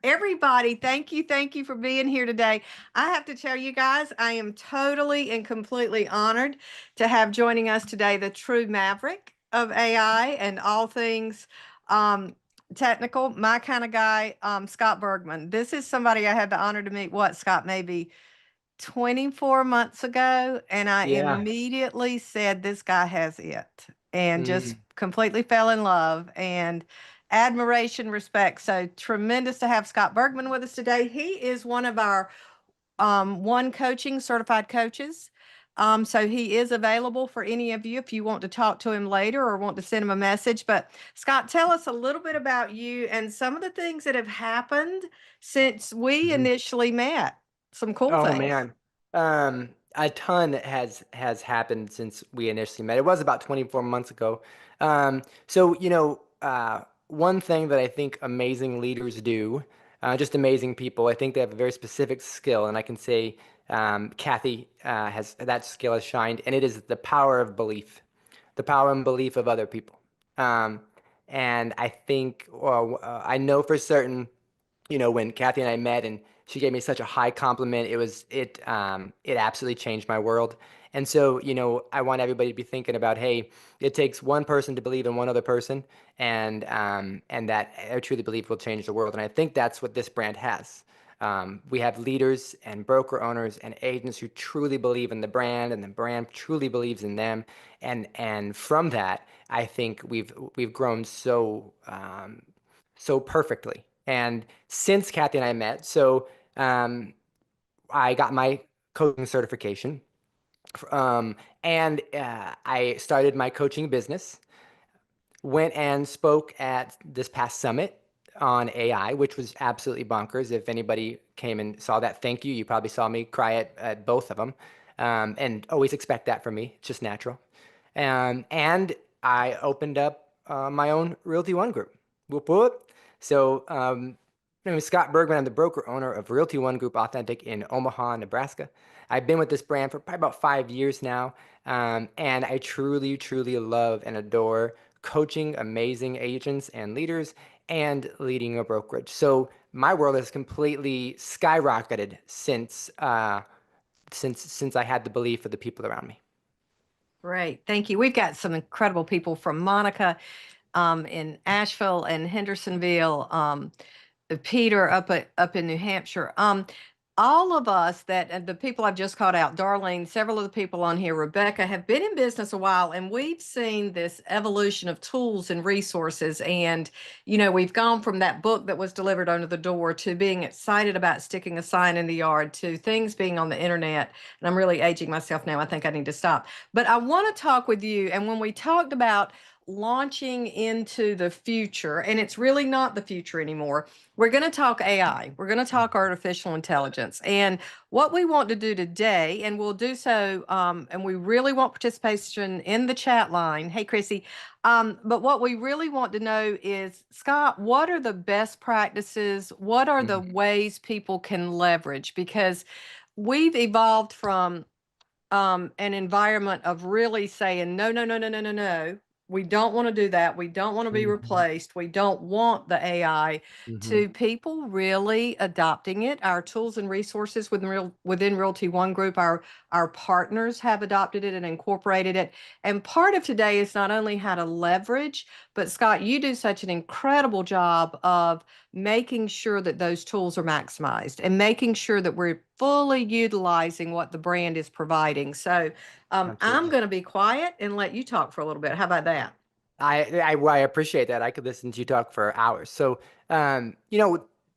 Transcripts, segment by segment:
Everybody, thank you for being here today. I have to tell you guys, I am totally and completely honored to have joining us today the true maverick of AI and all things um, technical, my kind of guy, Scott Bergman. This is somebody I had the honor to meet, Scott, maybe 24 months ago, and I Yeah. immediately said, this guy has it, and just Mm. completely fell in love and admiration, respect. So tremendous to have Scott Bergman with us today. He is one of our One Coaching certified coaches. So he is available for any of you if you want to talk to him later or want to send him a message. But Scott, tell us a little bit about you and some of the things that have happened since we Mhm. initially met. Some cool Oh things. man. A ton has happened since we initially met. It was about 24 months ago. One thing that I think amazing leaders do, just amazing people, I think they have a very specific skill, and I can say Kathy has that skill has shined, and it is the power of belief, the power and belief of other people. Um, and I think, well, I know for certain, when Kathy and I met and she gave me such a high compliment, it absolutely changed my world. And so, I want everybody to be thinking about, hey, it takes one person to believe in one other person, and that I truly believe will change the world. And I think that's what this brand has. We have leaders and broker owners and agents who truly believe in the brand, and the brand truly believes in them. And from that, I think we've grown so perfectly. And since Kathy and I met, I got my coaching certification, and I started my coaching business. Went and spoke at this past summit on AI, which was absolutely bonkers. If anybody came and saw that, thank you. You probably saw me cry at both of them, and always expect that from me. It's just natural. And I opened up my own Realty ONE Group. Whoop whoop. So, my name is Scott Bergman. I'm the broker owner of Realty ONE Group Authentic in Omaha, Nebraska. I've been with this brand for probably about 5 years now, and I truly, truly love and adore coaching amazing agents and leaders and leading a brokerage. So my world has completely skyrocketed since I had the belief of the people around me. Great. Thank you. We've got some incredible people from Monica in Asheville and Hendersonville, Peter up in New Hampshire. All of us that and the people I've just called out, Darlene, several of the people on here, Rebecca, have been in business a while, and we've seen this evolution of tools and resources. And we've gone from that book that was delivered under the door to being excited about sticking a sign in the yard to things being on the internet. And I'm really aging myself now. I think I need to stop. But I want to talk with you. And when we talked about launching into the future, and it's really not the future anymore. We're going to talk AI. We're going to talk artificial intelligence. And what we want to do today, and we'll do so, and we really want participation in the chat line. Hey, Chrissy. But what we really want to know is, Scott, what are the best practices? What are the Mhm. ways people can leverage? Because we've evolved from an environment of really saying, no, no, no, no, no, no, no. We don't want to do that. We don't want to be Mhm. replaced. We don't want the AI, Mhm. to people really adopting it. Our tools and resources within Realty One Group, our partners have adopted it and incorporated it. And part of today is not only how to leverage, but Scott, you do such an incredible job of making sure that those tools are maximized and making sure that we're fully utilizing what the brand is providing. So I'm Absolutely. going to be quiet and let you talk for a little bit. How about that? I appreciate that. I could listen to you talk for hours. So,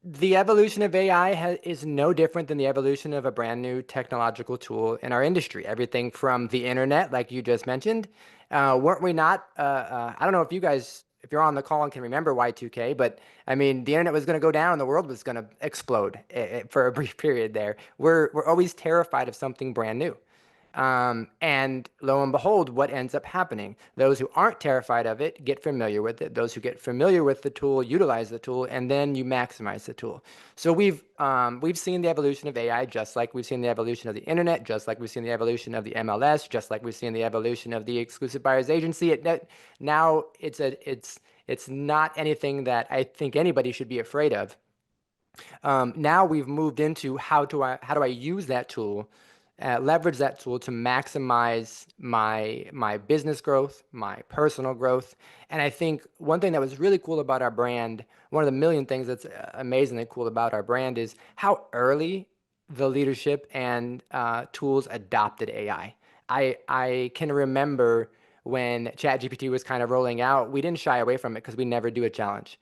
the evolution of AI is no different than the evolution of a brand new technological tool in our industry. Everything from the internet, like you just mentioned, weren't we not? I don't know if you guys, if you're on the call and can remember Y2K, but I mean, the internet was going to go down, and the world was going to explode for a brief period there. We're always terrified of something brand new. And lo and behold, what ends up happening? Those who aren't terrified of it get familiar with it. Those who get familiar with the tool utilize the tool, and then you maximize the tool. So we've seen the evolution of AI, just like we've seen the evolution of the internet, just like we've seen the evolution of the MLS, just like we've seen the evolution of the exclusive buyers agency. Now it's not anything that I think anybody should be afraid of. Now we've moved into how do I use that tool, leverage that tool to maximize my business growth, my personal growth. And I think one thing that was really cool about our brand, one of the million things that's amazingly cool about our brand, is how early the leadership and tools adopted AI. I can remember when ChatGPT was kind of rolling out, we didn't shy away from it because we never do a challenge.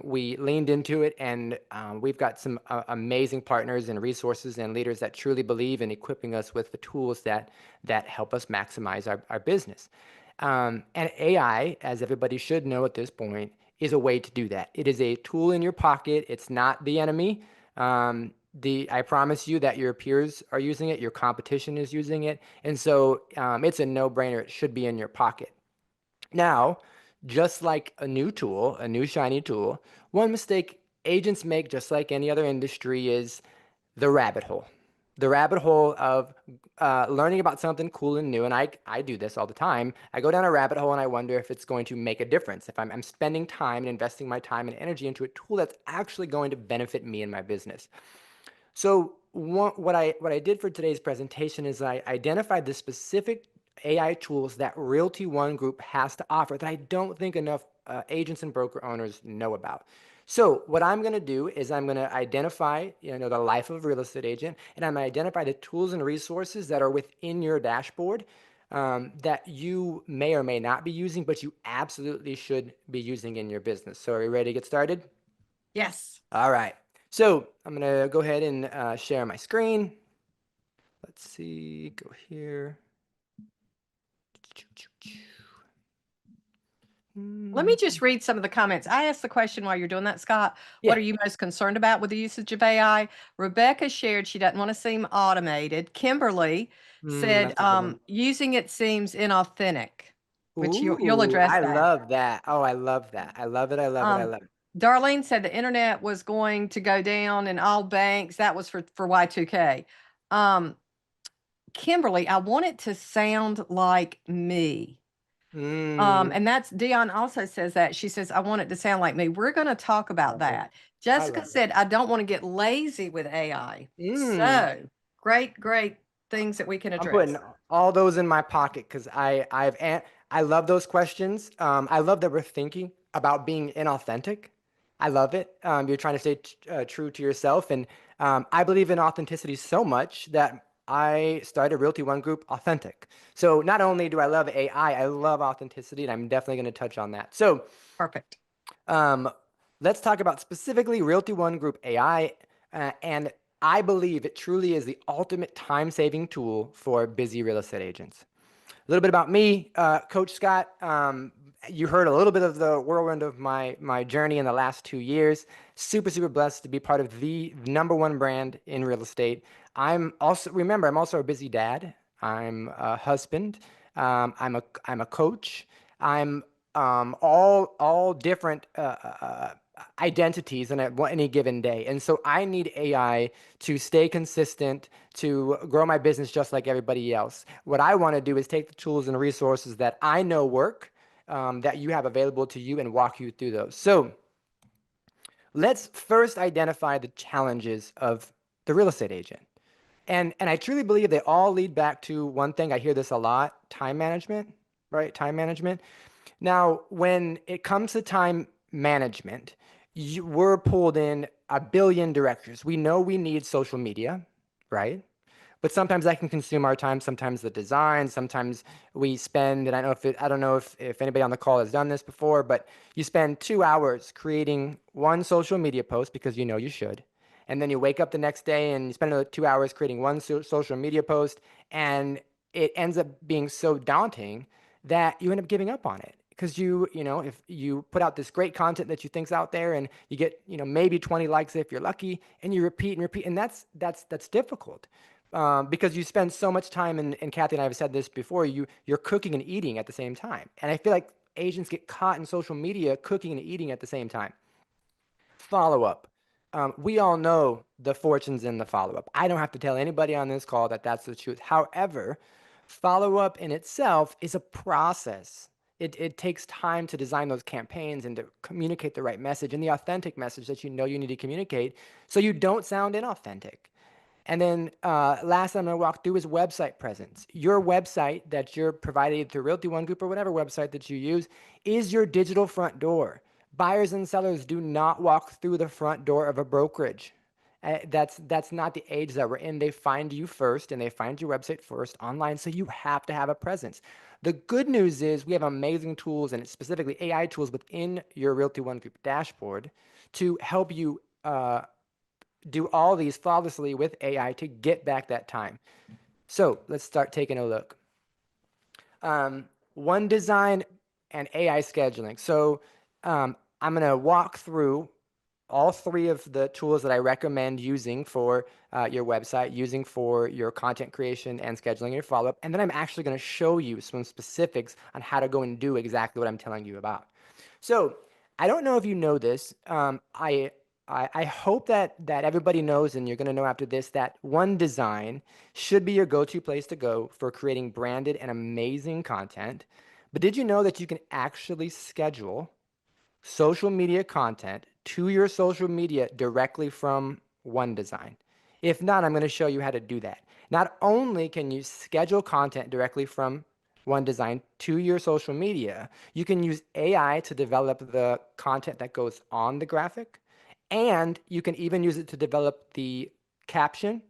We leaned into it, and we've got some amazing partners and resources and leaders that truly believe in equipping us with the tools that help us maximize our business. And AI, as everybody should know at this point, is a way to do that. It is a tool in your pocket. It's not the enemy. I promise you that your peers are using it, your competition is using it, and so it's a no-brainer. It should be in your pocket. Now, just like a new tool, a new shiny tool, one mistake agents make, just like any other industry, is the rabbit hole. The rabbit hole of learning about something cool and new. And I do this all the time. I go down a rabbit hole and I wonder if it's going to make a difference. If I'm spending time and investing my time and energy into a tool that's actually going to benefit me and my business. So what I did for today's presentation is I identified the specific AI tools that Realty ONE Group has to offer that I don't think enough agents and broker owners know about. So what I'm going to do is I'm going to identify, the life of a real estate agent, and I'm going to identify the tools and resources that are within your dashboard that you may or may not be using, but you absolutely should be using in your business. So are you ready to get started? Yes. All right. So I'm going to go ahead and share my screen. Let's see, go here. Let me just read some of the comments. I asked the question while you're doing that, Scott. What Yeah. are you most concerned about with the usage of AI? Rebecca shared she doesn't want to seem automated. Kimberly said That's a good one. using it seems inauthentic, which you'll Ooh, address I that. love that. Oh, I love that. I love it. I love it. I Um, love it. Darlene said the internet was going to go down in all banks. That was for Y2K. Um, Kimberly, I want it to sound like me. Mm, And that's Dion also says that. She says, I want it to sound like me. We're going to talk about love it. that. I Jessica love it. said, I don't want to get lazy with AI. Mm. So great things that we can I'm address. putting all those in my pocket because I love those questions. I love that we're thinking about being inauthentic. I love it. You're trying to stay true to yourself, and I believe in authenticity so much that I started Realty One Group Authentic. So not only do I love AI, I love authenticity, and I'm definitely going to touch on that. So Perfect. um, let's talk about specifically Realty One Group AI, and I believe it truly is the ultimate time-saving tool for busy real estate agents. A little bit about me, Coach Scott. You heard a little bit of the whirlwind of my journey in the last 2 years. Super blessed to be part of the number one brand in real estate. I'm also a busy dad. I'm a husband. I'm a coach. I'm all different identities in any given day. And so I need AI to stay consistent, to grow my business just like everybody else. What I want to do is take the tools and resources that I know work, that you have available to you, and walk you through those. So let's first identify the challenges of the real estate agent. And I truly believe they all lead back to one thing. I hear this a lot: time management, right? Time management. Now, when it comes to time management, we're pulled in a billion directions. We know we need social media, right? But sometimes that can consume our time. Sometimes the design, sometimes we spend, and I don't know if anybody on the call has done this before, but you spend 2 hours creating one social media post because you know you should. And then you wake up the next day and you spend another 2 hours creating one social media post, and it ends up being so daunting that you end up giving up on it. Because if you put out this great content that you think's out there and you get, maybe 20 likes if you're lucky, and you repeat and repeat, and that's difficult. because you spend so much time, and Kathy and I have said this before, you're cooking and eating at the same time. And I feel like agents get caught in social media cooking and eating at the same time. Follow up. We all know the fortunes in the follow up. I don't have to tell anybody on this call that that's the truth. However, follow up in itself is a process. It takes time to design those campaigns and to communicate the right message and the authentic message that you know you need to communicate so you don't sound inauthentic. And then last I'm going to walk through is website presence. Your website that you're provided through Realty ONE Group or whatever website that you use is your digital front door. Buyers and sellers do not walk through the front door of a brokerage. That's not the age that we're in. They find you first and they find your website first online, so you have to have a presence. The good news is we have amazing tools, and specifically AI tools within your Realty ONE Group dashboard to help you do all these flawlessly with AI to get back that time. So let's start taking a look. One design and AI scheduling. So I'm going to walk through all three of the tools that I recommend using for your website, using for your content creation and scheduling your follow-up. And then I'm actually going to show you some specifics on how to go and do exactly what I'm telling you about. So I don't know if you know this. I hope that everybody knows, and you're going to know after this, that One Design should be your go-to place to go for creating branded and amazing content. But did you know that you can actually schedule social media content to your social media directly from One Design? If not, I'm going to show you how to do that. Not only can you schedule content directly from One Design to your social media, you can use AI to develop the content that goes on the graphic, and you can even use it to develop the caption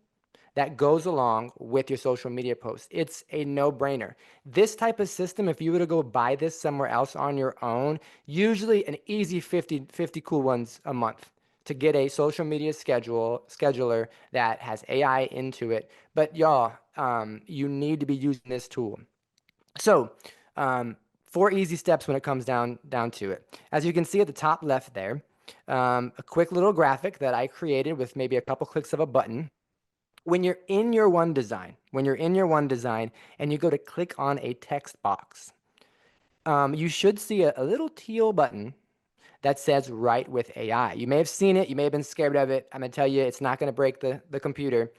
that goes along with your social media posts. It's a no-brainer. This type of system, if you were to go buy this somewhere else on your own, usually an easy 50 cool ones a month to get a social media scheduler that has AI into it. But y'all, you need to be using this tool. So, 4 easy steps when it comes down to it. As you can see at the top left there, a quick little graphic that I created with maybe a couple clicks of a button. When you're in your One Design, and you go to click on a text box, you should see a little teal button that says Write with AI. You may have seen it. You may have been scared of it. I'm going to tell you, it's not going to break the computer.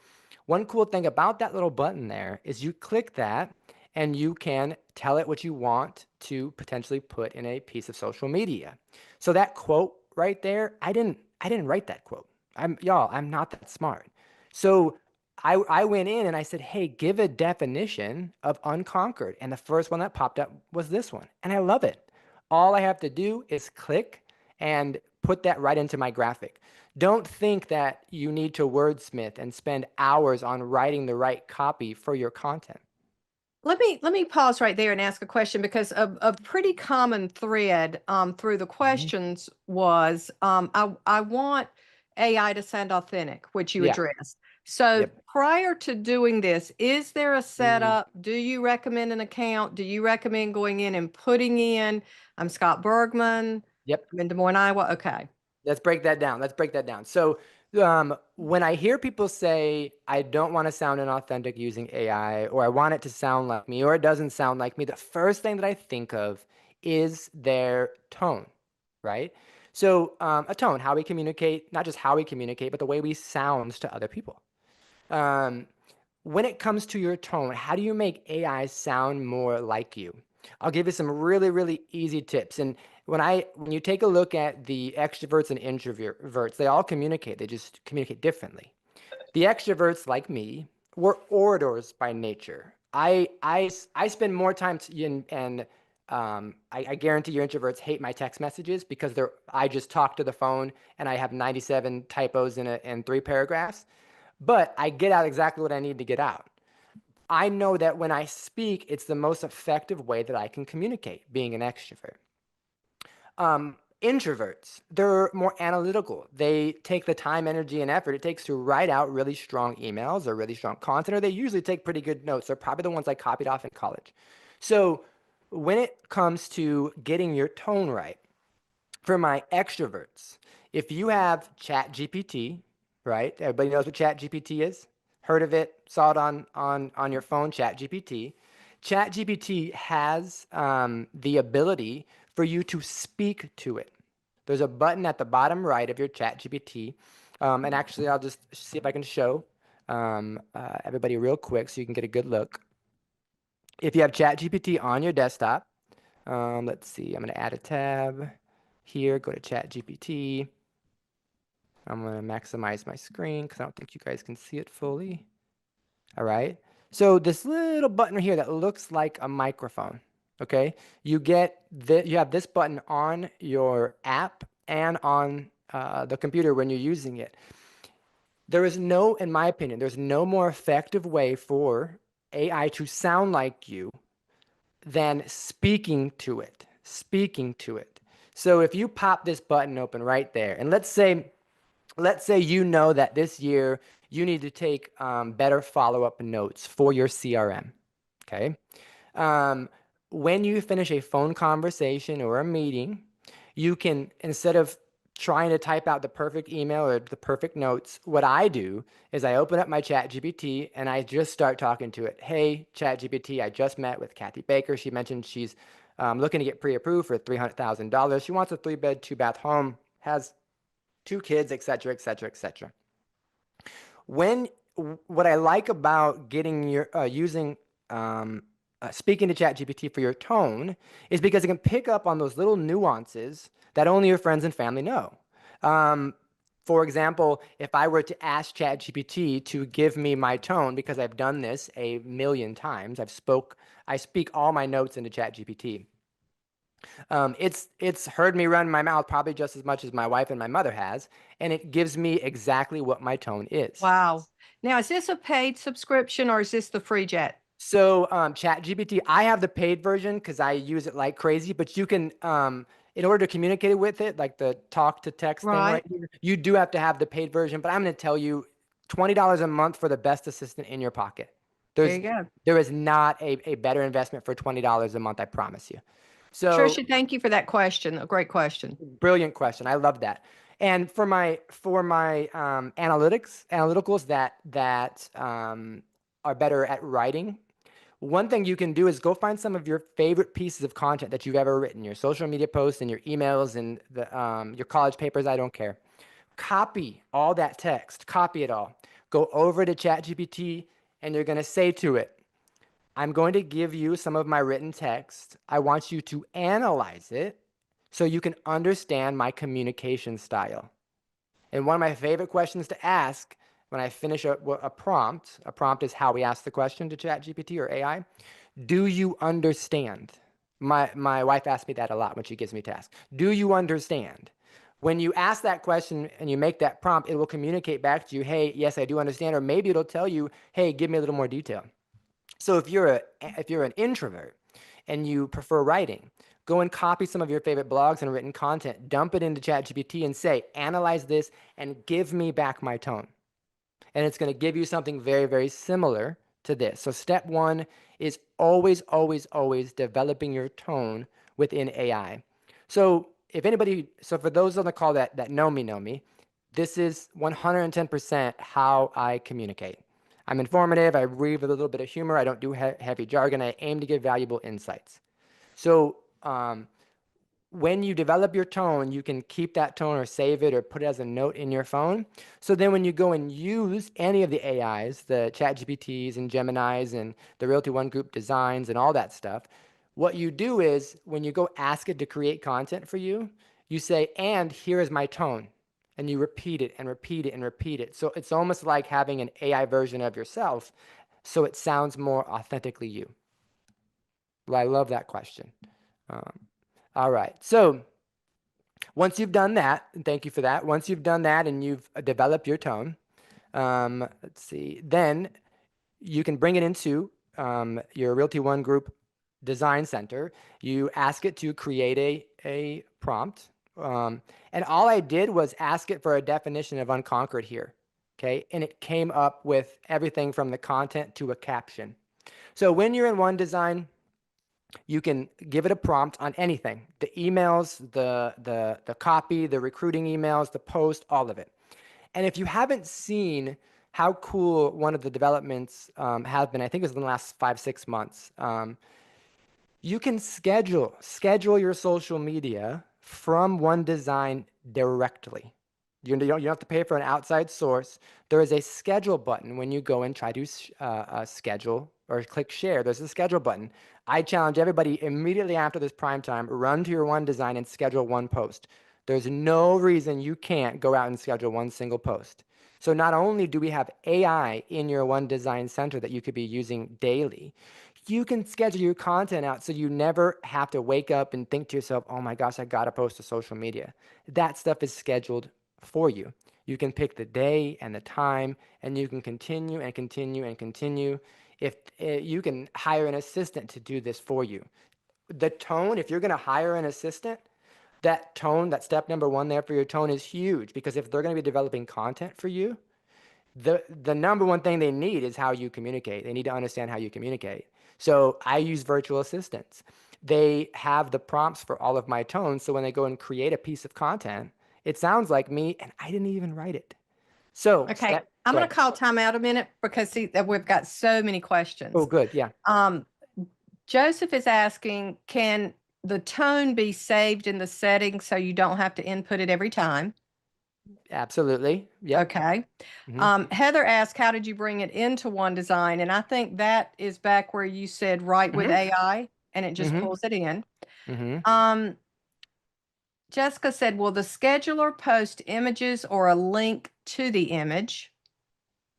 One cool thing about that little button there is you click that and you can tell it what you want to potentially put in a piece of social media. So that quote right there, I didn't write that quote. I'm not that smart. So I went in and I said, hey, give a definition of unconquered. And the first one that popped up was this one. And I love it. All I have to do is click and put that right into my graphic. Don't think that you need to wordsmith and spend hours on writing the right copy for your content. Let me pause right there and ask a question, because a pretty common thread through the questions was I want AI to sound authentic, which you Yeah. addressed. So Yep. prior to doing this, is there a Mhm. setup? Do you recommend an account? Do you recommend going in and putting in, I'm Scott Bergman, Yep. I'm in Des Moines, Iowa? Okay. Let's break that down. So when I hear people say, I don't want to sound inauthentic using AI, or I want it to sound like me, or it doesn't sound like me, the first thing that I think of is their tone, right? So a tone, how we communicate, not just how we communicate, but the way we sound to other people. Um, when it comes to your tone, how do you make AI sound more like you? I'll give you some really, really easy tips. And when you take a look at the extroverts and introverts, they all communicate. They just communicate differently. The extroverts, like me, were orators by nature. I spend more time I guarantee your introverts hate my text messages because I just talk to the phone and I have 97 typos in 3 paragraphs. But I get out exactly what I need to get out. I know that when I speak, it's the most effective way that I can communicate, being an extrovert. Introverts, they're more analytical. They take the time, energy, and effort it takes to write out really strong emails or really strong content, or they usually take pretty good notes. They're probably the ones I copied off in college. So when it comes to getting your tone right, for my extroverts, if you have Chat GPT, right? Everybody knows what Chat GPT is? heard of it, saw it on your phone, ChatGPT. ChatGPT has the ability for you to speak to it. There's a button at the bottom right of your ChatGPT. And actually, I'll just see if I can show everybody real quick so you can get a good look. If you have ChatGPT on your desktop, let's see, I'm going to add a tab here, go to ChatGPT. I'm going to maximize my screen because I don't think you guys can see it fully. All right. So this little button here that looks like a microphone, okay? You have this button on your app and on the computer when you're using it. There is no, in my opinion, there's no more effective way for AI to sound like you than speaking to it, speaking to it. So if you pop this button open right there, and let's say you know that this year you need to take better follow-up notes for your CRM, okay? When you finish a phone conversation or a meeting, you can, instead of trying to type out the perfect email or the perfect notes, what I do is I open up my ChatGPT and I just start talking to it. Hey, ChatGPT, I just met with Kathy Baker. She mentioned she's looking to get pre-approved for $300,000. She wants a 3-bed, 2-bath home, has 2 kids, et cetera, et cetera, et cetera. What I like about getting your using speaking to ChatGPT for your tone is because it can pick up on those little nuances that only your friends and family know. For example, if I were to ask ChatGPT to give me my tone, because I've done this a million times, I speak all my notes into ChatGPT. It's heard me run my mouth probably just as much as my wife and my mother has, and it gives me exactly what my tone is. Wow. Now, is this a paid subscription or is this the free jet? So ChatGPT, I have the paid version because I use it like crazy, but you can, in order to communicate with it, like the talk to text thing right Right. here, you do have to have the paid version, but I'm going to tell you $20 a month for the best assistant in your pocket. There you go. There is not a better investment for $20 a month, I promise you. So Trisha, thank you for that question. A great question. brilliant question. I love that. And for my analyticals that are better at writing, one thing you can do is go find some of your favorite pieces of content that you've ever written, your social media posts and your emails and your college papers. I don't care. Copy all that text. Copy it all. Go over to ChatGPT and you're going to say to it, I'm going to give you some of my written text. I want you to analyze it so you can understand my communication style. And one of my favorite questions to ask when I finish a prompt is how we ask the question to ChatGPT or AI. Do you understand? My wife asks me that a lot when she gives me tasks. Do you understand? When you ask that question and you make that prompt, it will communicate back to you, hey, yes, I do understand. Or maybe it'll tell you, hey, give me a little more detail. So if you're an introvert and you prefer writing, go and copy some of your favorite blogs and written content, dump it into ChatGPT and say, analyze this and give me back my tone. And it's going to give you something very, very similar to this. So step 1 is always, always, always developing your tone within AI. So for those on the call that know me, this is 110% how I communicate. I'm informative. I read with a little bit of humor. I don't do heavy jargon. I aim to give valuable insights. So when you develop your tone, you can keep that tone or save it or put it as a note in your phone. So then when you go and use any of the AIs, the ChatGPTs and Geminis and the Realty ONE Group designs and all that stuff, what you do is when you go ask it to create content for you, you say, and here is my tone. And you repeat it and repeat it and repeat it. So it's almost like having an AI version of yourself, so it sounds more authentically you. Well, I love that question. All right. So once you've done that, and thank you for that. Once you've done that and you've developed your tone, let's see, then you can bring it into your Realty ONE Group Design Center. You ask it to create a prompt. And all I did was ask it for a definition of unconquered here. Okay. And it came up with everything from the content to a caption. So when you're in One Design, you can give it a prompt on anything, the emails, the copy, the recruiting emails, the post, all of it. And if you haven't seen how cool one of the developments have been. I think it was in the last 5, 6 months. You can schedule your social media from One Design directly. You don't have to pay for an outside source. There is a schedule button when you go and try to schedule or click share. There's a schedule button. I challenge everybody immediately after this prime time, run to your One Design and schedule one post. There's no reason you can't go out and schedule one single post. So not only do we have AI in your One Design Center that you could be using daily, you can schedule your content out so you never have to wake up and think to yourself, oh my gosh, I got to post to social media. That stuff is scheduled for you. You can pick the day and the time, and you can continue and continue and continue. If you can hire an assistant to do this for you. The tone, if you're going to hire an assistant, that tone, that step number one there for your tone is huge, because if they're going to be developing content for you, the number one thing they need is how you communicate. They need to understand how you communicate. So I use virtual assistants. They have the prompts for all of my tones. So when they go and create a piece of content, it sounds like me and I didn't even write it. So Okay, I'm go going to ahead. call time out a minute because see that we've got so many Oh, questions. good. Yeah, Um, Joseph is asking, can the tone be saved in the settings so you don't have to input it every time? absolutely. Yep. Okay. Mm-hmm. Heather asked, how did you bring it into One Design? And I think that is back where you said write with Mm-hmm. AI and it just Mm-hmm. pulls it in. Mm-hmm. Um, Jessica said, will the scheduler post images or a link to the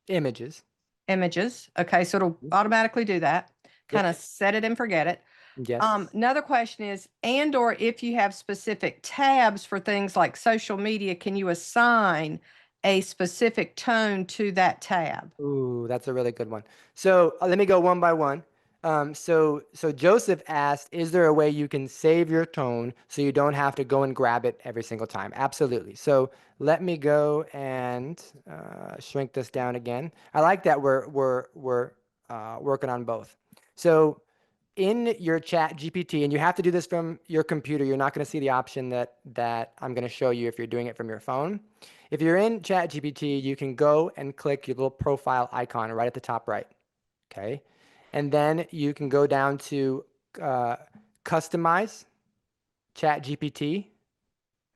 Images. images? Okay, so it'll automatically do that. Kind Yep. of set it and forget it. Yes. Another question is, and or if you have specific tabs for things like social media, can you assign a specific tone to that tab? Ooh, that's a really good one. So let me go one by one. So Joseph asked, is there a way you can save your tone so you don't have to go and grab it every single time? Absolutely. So let me go and shrink this down again. I like that we're working on both. So in your chat GPT, and you have to do this from your computer. You're not going to see the option that I'm going to show you if you're doing it from your phone. If you're in chat GPT, you can go and click your little profile icon right at the top right. Okay. And then you can go down to uh, customize chat GPT.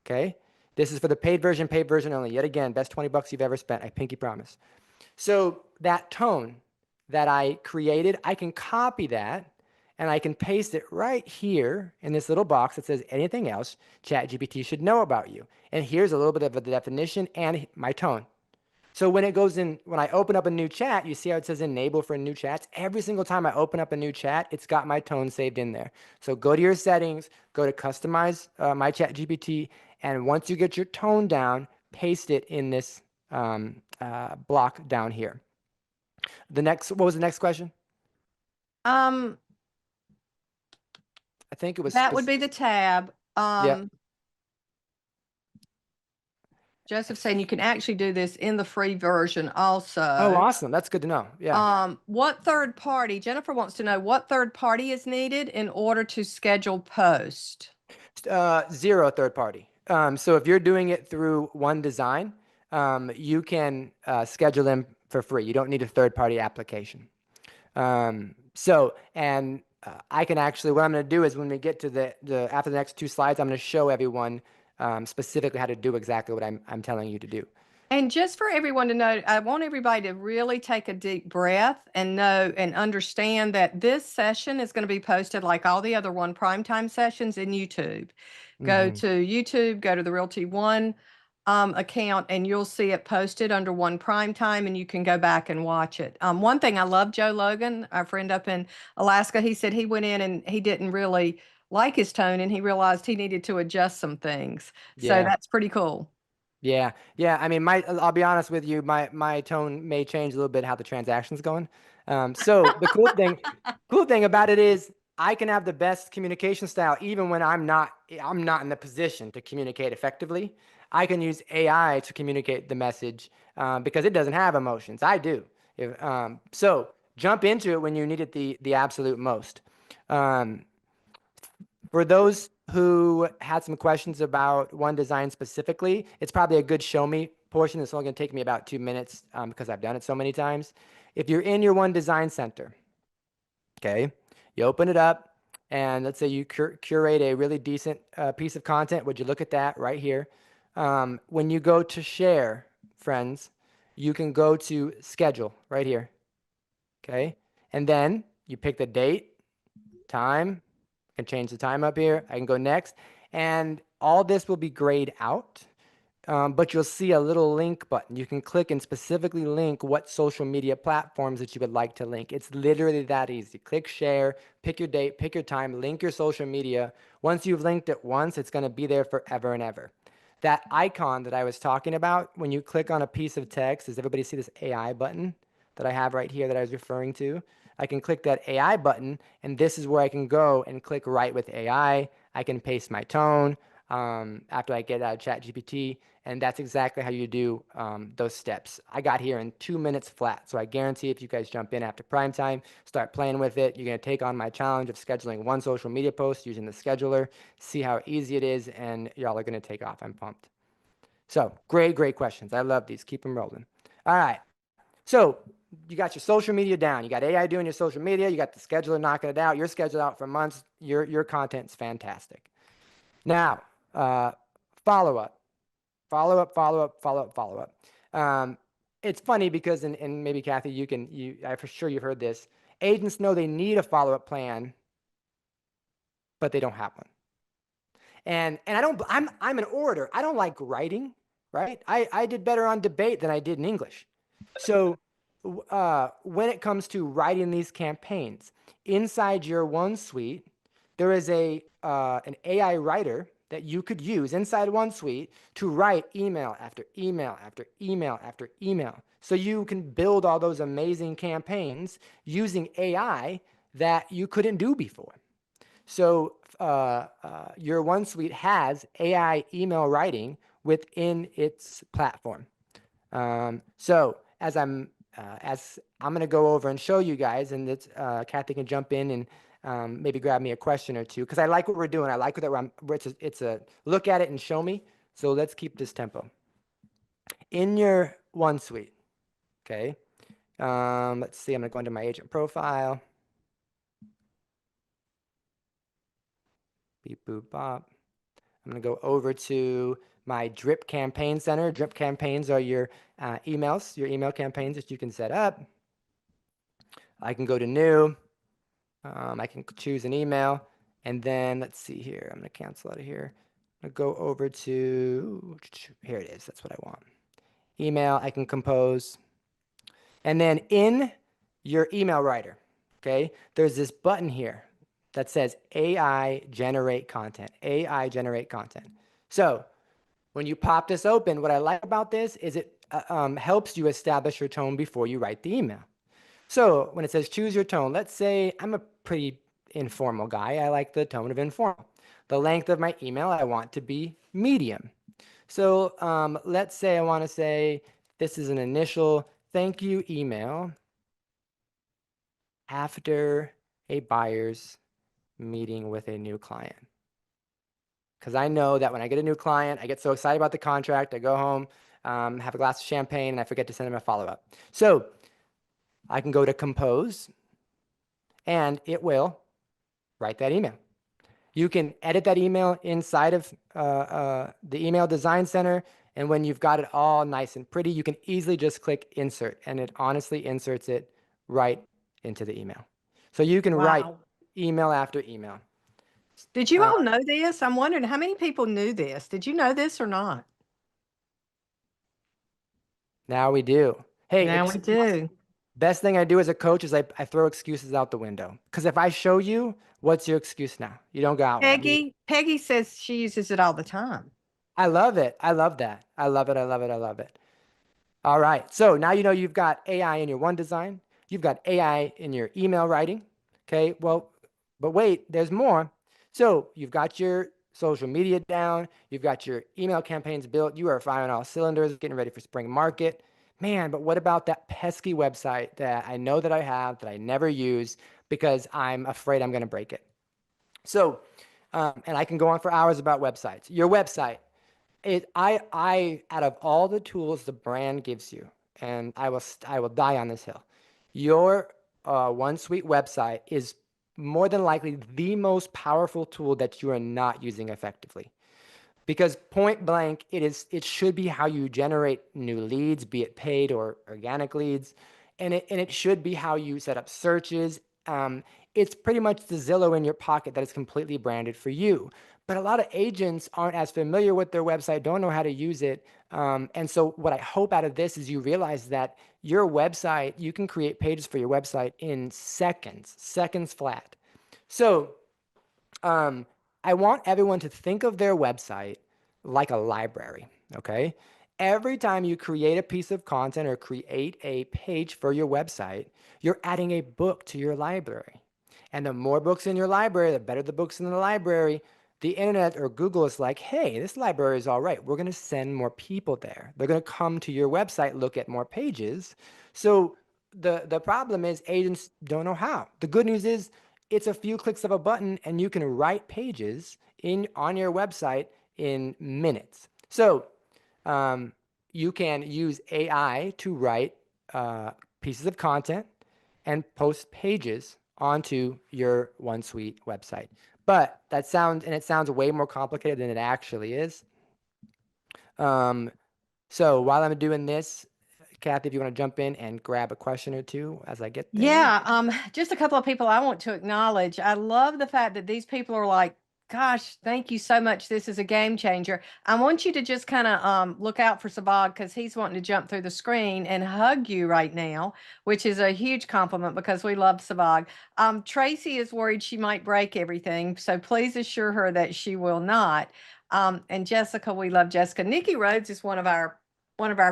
Okay. This is for the paid version only. Yet again, best $20 you've ever spent. I pinky promise. So that tone that I created, I can copy that and I can paste it right here in this little box that says anything else ChatGPT should know about you. And here's a little bit of a definition and my tone. So when it goes in, when I open up a new chat, you see how it says enable for new chats? Every single time I open up a new chat, it's got my tone saved in there. So go to your settings, go to customize my chat GPT, and once you get your tone down, paste it in this block down here. What was the next question? Um, I think it was that would be the tab. yeah. Joseph saying you can actually do this in the free version Oh, also. awesome. That's good to know. Yeah. What third party? Jennifer wants to know what third party is needed in order to schedule post. Zero third party. So if you're doing it through One Design, you can schedule them for free. You don't need a third party application. I can actually, what I'm going to do is when we get to after the next two slides, I'm going to show everyone specifically how to do exactly what I'm telling you to do. And just for everyone to know, I want everybody to really take a deep breath and know and understand that this session is going to be posted like all the other One Primetime sessions in YouTube. Go Hmm. to YouTube, go to the Realty One account, and you'll see it posted under One Primetime, and you can go back and watch it. One thing I love, Joe Logan, our friend up in Alaska, he said he went in and he didn't really like his tone, and he realized he needed to adjust some things. So Yeah. that's pretty cool. Yeah, yeah. I mean, I'll be honest with you. My tone may change a little bit how the transaction's going. So the cool thing about it is I can have the best communication style even when I'm not in the position to communicate effectively. I can use AI to communicate the message because it doesn't have emotions. I do. So jump into it when you need it the absolute most. Um, for those who had some questions about One Design specifically, it's probably a good show me portion that's only going to take me about 2 minutes because I've done it so many times. If you're in your One Design Center, okay, you open it up, and let's say you curate a really decent piece of content. Would you look at that right here? When you go to share, friends, you can go to schedule right here, okay? And then you pick the date, time. I can change the time up here. I can go next. And all this will be grayed out. But you'll see a little link button. You can click and specifically link what social media platforms that you would like to link. It's literally that easy. Click share, pick your date, pick your time, link your social media. Once you've linked it once, it's going to be there forever and ever. That icon that I was talking about, when you click on a piece of text, does everybody see this AI button that I have right here that I was referring to? I can click that AI button, and this is where I can go and click write with AI. I can paste my tone after I get out of ChatGPT, and that's exactly how you do those steps. I got here in 2 minutes flat, so I guarantee if you guys jump in after prime time, start playing with it, you're going to take on my challenge of scheduling one social media post using the scheduler, see how easy it is, and y'all are going to take off. I'm pumped. So great questions. I love these. Keep them rolling. All right. So you got your social media down. You got AI doing your social media. You got the scheduler knocking it out. You're scheduled out for months. Your content's fantastic. Now, follow up. It's funny because, and maybe Kathy, I'm for sure you've heard this. Agents know they need a follow-up plan, but they don't have one. And I'm an orator. I don't like writing, right? I did better on debate than I did in English. So when it comes to writing these campaigns, inside your OneSuite, there is an AI writer that you could use inside OneSuite to write email after email after email after email. So you can build all those amazing campaigns using AI that you couldn't do before. So your OneSuite has AI email writing within its platform. So as I'm going to go over and show you guys, and it's, Kathy can jump in and maybe grab me a question or two, because I like what we're doing. I like that it's a look at it and show me. So let's keep this tempo. In your OneSuite, okay. Let's see. I'm going to go into my agent profile. Beep, boop, bop. I'm going to go over to my drip campaign center. Drip campaigns are your emails, your email campaigns that you can set up. I can go to new. I can choose an email. And then let's see here. I'm going to cancel out of here. I'm going to go over to, here it is. That's what I want. Email, I can compose. And then in your email writer, okay, there's this button here that says AI generate content. AI generate content. So when you pop this open, what I like about this is it helps you establish your tone before you write the email. So when it says choose your tone, let's say I'm a pretty informal guy. I like the tone of informal. The length of my email, I want to be medium. So let's say I want to say this is an initial thank you email after a buyer's meeting with a new client. Because I know that when I get a new client, I get so excited about the contract, I go home, have a glass of champagne, and I forget to send them a follow-up. So I can go to compose, and it will write that email. You can edit that email inside of the email design center, and when you've got it all nice and pretty, you can easily just click insert, and it honestly inserts it right into the email. So you can write email after email. Did you all know this? I'm wondering how many people knew this. Did you know this or not? Now we do. Hey, now we do. Best thing I do as a coach is I throw excuses out the window. Because if I show you, what's your excuse now? You don't got one. Peggy says she uses it all the time. I love it. I love that. I love it. I love it. I love it. All right. So now you know you've got AI in your one design. You've got AI in your email writing. Okay. Well, but wait, there's more. So you've got your social media down. You've got your email campaigns built. You are firing all cylinders, getting ready for spring market. Man, but what about that pesky website that I know that I have that I never use because I'm afraid I'm going to break it? So, and I can go on for hours about websites. Your website, out of all the tools the brand gives you, and I will die on this hill. Your OneSuite website is more than likely the most powerful tool that you are not using effectively. Because point blank, it should be how you generate new leads, be it paid or organic leads, and it should be how you set up searches. It's pretty much the Zillow in your pocket that is completely branded for you. But a lot of agents aren't as familiar with their website, don't know how to use it. And so what I hope out of this is you realize that your website, you can create pages for your website in seconds flat. So um, I want everyone to think of their website like a library, okay? Every time you create a piece of content or create a page for your website, you're adding a book to your library. And the more books in your library, the better the books in the library. The internet or Google is like, hey, this library is all right. We're going to send more people there. They're going to come to your website, look at more pages. So the problem is agents don't know how. The good news is it's a few clicks of a button and you can write pages on your website in minutes. So you can use AI to write pieces of content and post pages onto your OneSuite website. But it sounds way more complicated than it actually is. So while I'm doing this, Kathy, if you want to jump in and grab a question or two as I get there. Yeah, just a couple of people I want to acknowledge. I love the fact that these people are like, gosh, thank you so much. This is a game changer. I want you to just kind of look out for Sabag because he's wanting to jump through the screen and hug you right now, which is a huge compliment because we love Sabag. Tracy is worried she might break everything, so please assure her that she will not. And Jessica, we love Jessica. Nikki Rhodes is one of our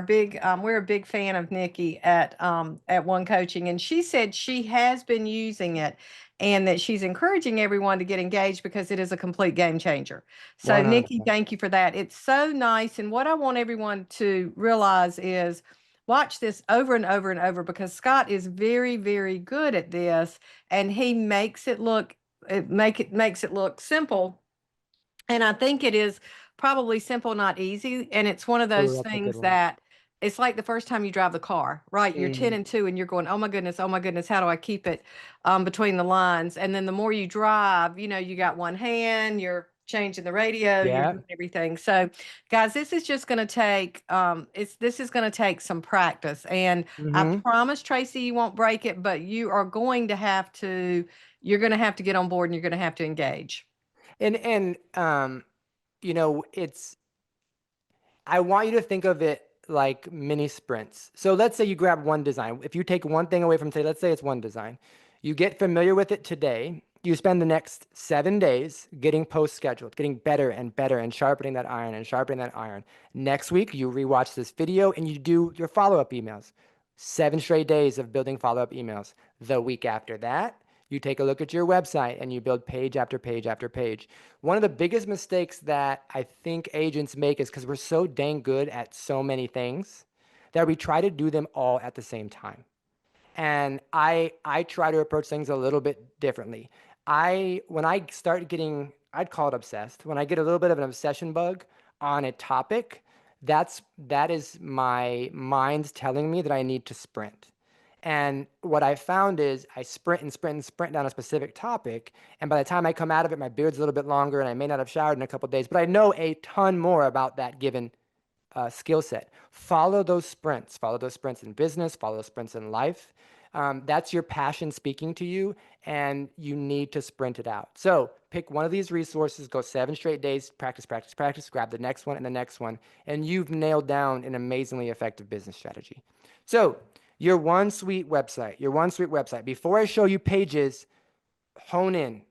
big we're a big fan of Nikki at One Coaching, and she said she has been using it and that she's encouraging everyone to get engaged because it is a complete game changer. So Nikki, 100%. thank you for that. It's so nice, and what I want everyone to realize is watch this over and over and over because Scott is very, very good at this, and he makes it look simple, and I think it is probably simple, not easy. And it's one of Oh, those that's a good things one. that it's like the first time you drive the car, right? You're 10 Mhm. and 2 and you're going, oh my goodness, how do I keep it between the lines? And then the more you drive, you got one hand, you're changing the radio, you're Yeah. doing everything. So guys, this is just going to take this is going to take some practice. And I Hmm. promise Tracy you won't break it, but you're going to have to get on board and you're going to have to engage. And it's I want you to think of it like mini sprints. So let's say you grab one design. If you take one thing away from today, let's say it's one design. You get familiar with it today. You spend the next 7 days getting post scheduled, getting better and better and sharpening that iron and sharpening that iron. Next week, you rewatch this video and you do your follow-up emails. 7 straight days of building follow-up emails. The week after that, you take a look at your website and you build page after page after page. One of the biggest mistakes that I think agents make is because we're so dang good at so many things that we try to do them all at the same time. And I try to approach things a little bit differently. When I start getting, I'd call it obsessed. When I get a little bit of an obsession bug on a topic, that is my mind telling me that I need to sprint. And what I found is I sprint and sprint and sprint down a specific topic. And by the time I come out of it, my beard's a little bit longer and I may not have showered in a couple of days, but I know a ton more about that given skill set. Follow those sprints. Follow those sprints in business. Follow those sprints in life. That's your passion speaking to you, and you need to sprint it out. So pick one of these resources, go 7 straight days, practice, practice, practice, grab the next one and the next one, and you've nailed down an amazingly effective business strategy. So your OneSuite website. Before I show you pages, hone in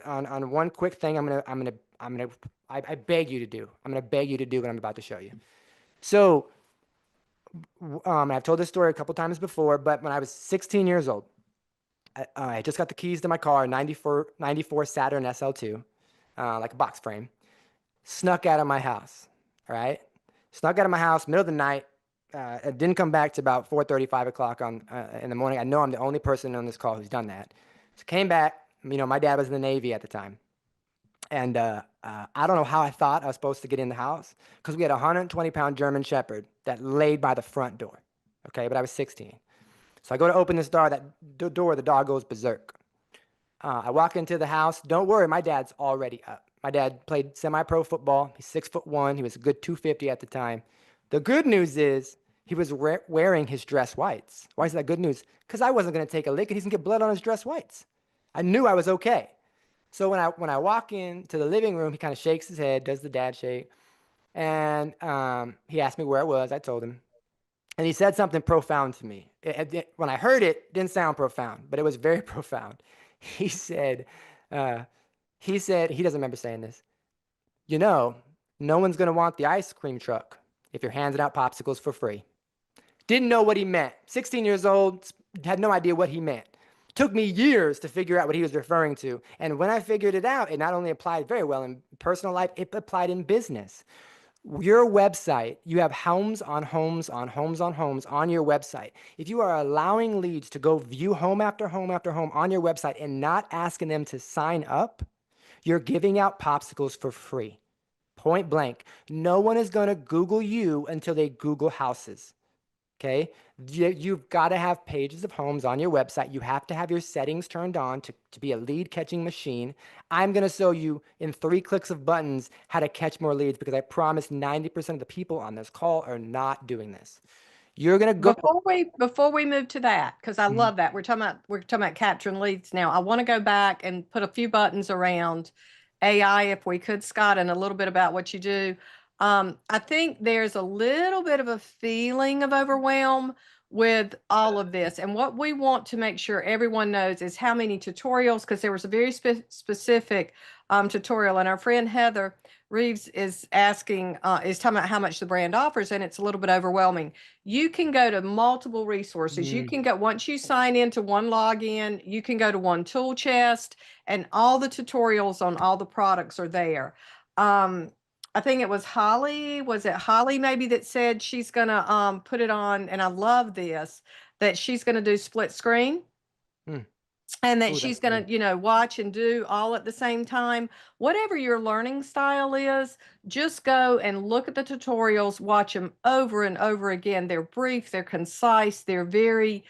on one quick thing. I beg you to do. I'm gonna beg you to do what I'm about to show you. So, I've told this story a couple times before, but when I was 16 years old, I just got the keys to my car, 94 Saturn SL2, like a box frame, snuck out of my house. All right. Snuck out of my house, middle of the night. It didn't come back to about 4:30, 5 o'clock in the morning. I know I'm the only person on this call who's done that. So came back, my dad was in the Navy at the time. And I don't know how I thought I was supposed to get in the house because we had a 120-pound German Shepherd that laid by the front door. Okay, but I was 16. So I go to open this door, the dog goes berserk. I walk into the house. Don't worry, my dad's already up. My dad played semi-pro football. He's 6'1". He was a good 250 at the time. The good news is he was wearing his dress whites. Why is that good news? Because I wasn't going to take a lick and he's going to get blood on his dress whites. I knew I was okay. So when I walk into the living room, he kind of shakes his head, does the dad shake, and he asked me where I was. I told him, and he said something profound to me. When I heard it, it didn't sound profound, but it was very profound. He said, uh, he doesn't remember saying this. You know, no one's going to want the ice cream truck if you're handing out popsicles for free. Didn't know what he meant. 16 years old, had no idea what he meant. Took me years to figure out what he was referring to. And when I figured it out, it not only applied very well in personal life, it applied in business. Your website, you have homes on homes on homes on homes on your website. If you are allowing leads to go view home after home after home on your website and not asking them to sign up, you're giving out popsicles for free. Point blank. No one is going to Google you until they Google houses. Okay, you've got to have pages of homes on your website. You have to have your settings turned on to be a lead catching machine. I'm going to show you in 3 clicks of buttons how to catch more leads because I promise 90% of the people on this call are not doing this. You're going to go. Before we move to that, because I Mhm. love that we're talking about capturing leads now. I want to go back and put a few buttons around AI if we could, Scott, and a little bit about what you do. I think there's a little bit of a feeling of overwhelm with all of this, and what we want to make sure everyone knows is how many tutorials, because there was a very specific tutorial, and our friend Heather Reeves is asking, is talking about how much the brand offers, and it's a little bit overwhelming. You can go to multiple resources. You Mm, can go, once you sign into one login, you can go to one tool chest, and all the tutorials on all the products are there. I think it was it Holly maybe that said she's gonna put it on, and I love this, that she's gonna do split screen mm. and that Oh, she's that's going good. to watch and do all at the same time. Whatever your learning style is, just go and look at the tutorials, watch them over and over again. They're brief, they're concise, they're very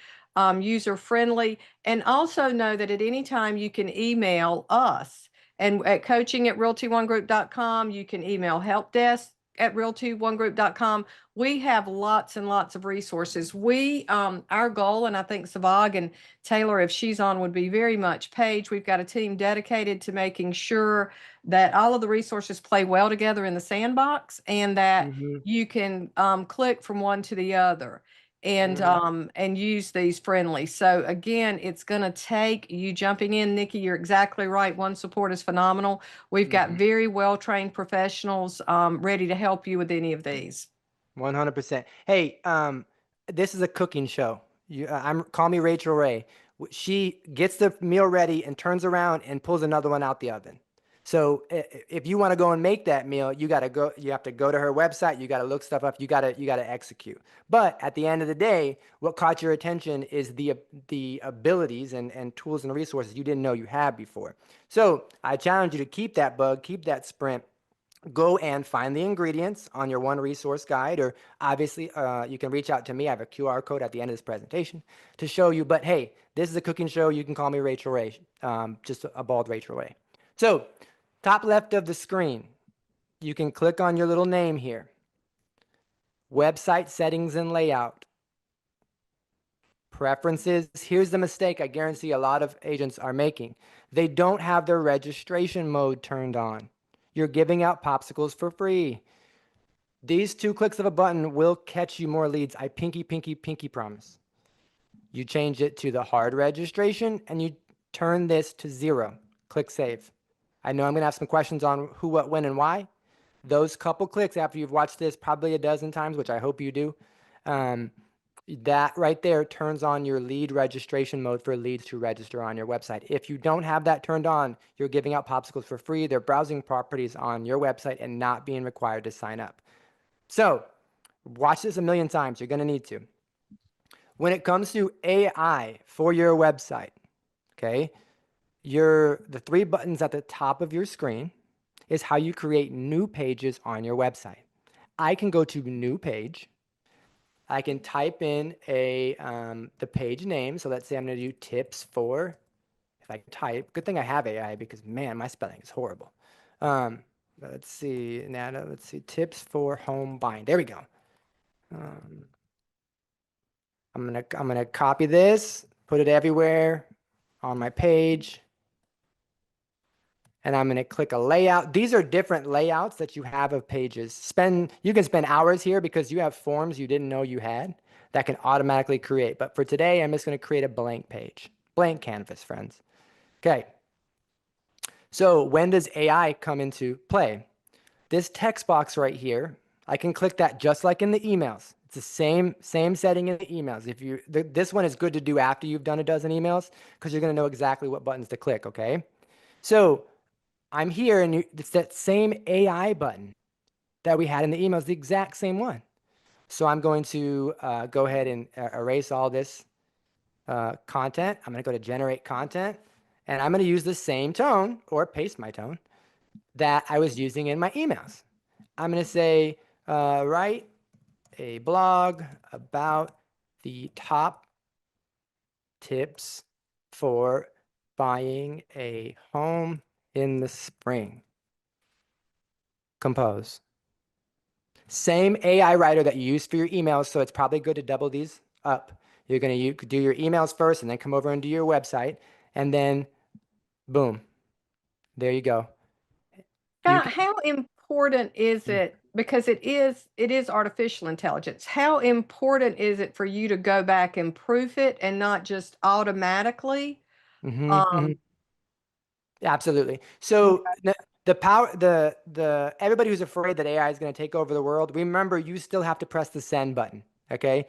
user friendly. And also know that at any time you can email us, and at coaching at realtyonegroup.com. You can email help desk at realtyonegroup.com. We have lots and lots of resources. Our goal, and I think Savag and Taylor, if she's on, would be very much Paige. We've got a team dedicated to making sure that all of the resources play well together in the sandbox, and that Hmm. you can click from one to the other Hmm. and use these friendly. So again, it's going to take you jumping in. Nikki, you're exactly right. One Support is phenomenal. We've got Hmm. very well trained professionals ready to help you with any of these. 100%. Hey, this is a cooking show. Call me Rachel Ray. She gets the meal ready and turns around and pulls another one out the oven. So if you want to go and make that meal, you have to go to her website. You got to look stuff up. You got to execute. But at the end of the day, what caught your attention is the abilities and tools and resources you didn't know you had before. So I challenge you to keep that bug, keep that sprint. Go and find the ingredients on your one resource guide, or obviously you can reach out to me. I have a QR code at the end of this presentation to show you. But hey, this is a cooking show. You can call me Rachel Ray, just a bald Rachel Ray. So top left of the screen, you can click on your little name here. Website settings and layout. Preferences. Here's the mistake I guarantee a lot of agents are making. They don't have their registration mode turned on. You're giving out popsicles for free. These 2 clicks of a button will catch you more leads. I pinky promise. You change it to the hard registration and you turn this to 0. Click save. I know I'm going to have some questions on who, what, when, and why. Those couple clicks after you've watched this probably a dozen times, which I hope you do, that right there turns on your lead registration mode for leads to register on your website. If you don't have that turned on, you're giving out popsicles for free. They're browsing properties on your website and not being required to sign up. So watch this a million times. You're going to need to. When it comes to AI for your website, okay, the 3 buttons at the top of your screen, is how you create new pages on your website. I can go to new page. I can type in the page name. So let's say I'm going to do tips for, if I can type, good thing I have AI because man, my spelling is horrible. But let's see, Nana, let's see, tips for home buying. There we go. Um, I'm gonna copy this, put it everywhere on my page, and I'm gonna click a layout. These are different layouts that you have of pages. You can spend hours here because you have forms you didn't know you had that can automatically create. But for today, I'm just gonna create a blank page, blank canvas, friends. Okay. So when does AI come into play? This text box right here, I can click that just like in the emails. It's the same setting in the emails. This one is good to do after you've done a dozen emails because you're going to know exactly what buttons to click, okay? So I'm here and it's that same AI button that we had in the emails, the exact same one. So I'm going to go ahead and erase all this content. I'm going to go to generate content and I'm going to use the same tone or paste my tone that I was using in my emails. I'm going to say, write a blog about the top tips for buying a home in the spring. Compose. Same AI writer that you use for your emails, so it's probably good to double these up. You're going to do your emails first and then come over and do your website, and then boom, there you go. You can, How important is it, because it is artificial intelligence. How important is it for you to go back and proof it and not just automatically? mhm, mhm. Um, Absolutely. So the power, the everybody who's afraid that AI is going to take over the world, remember you still have to press the send button. Okay.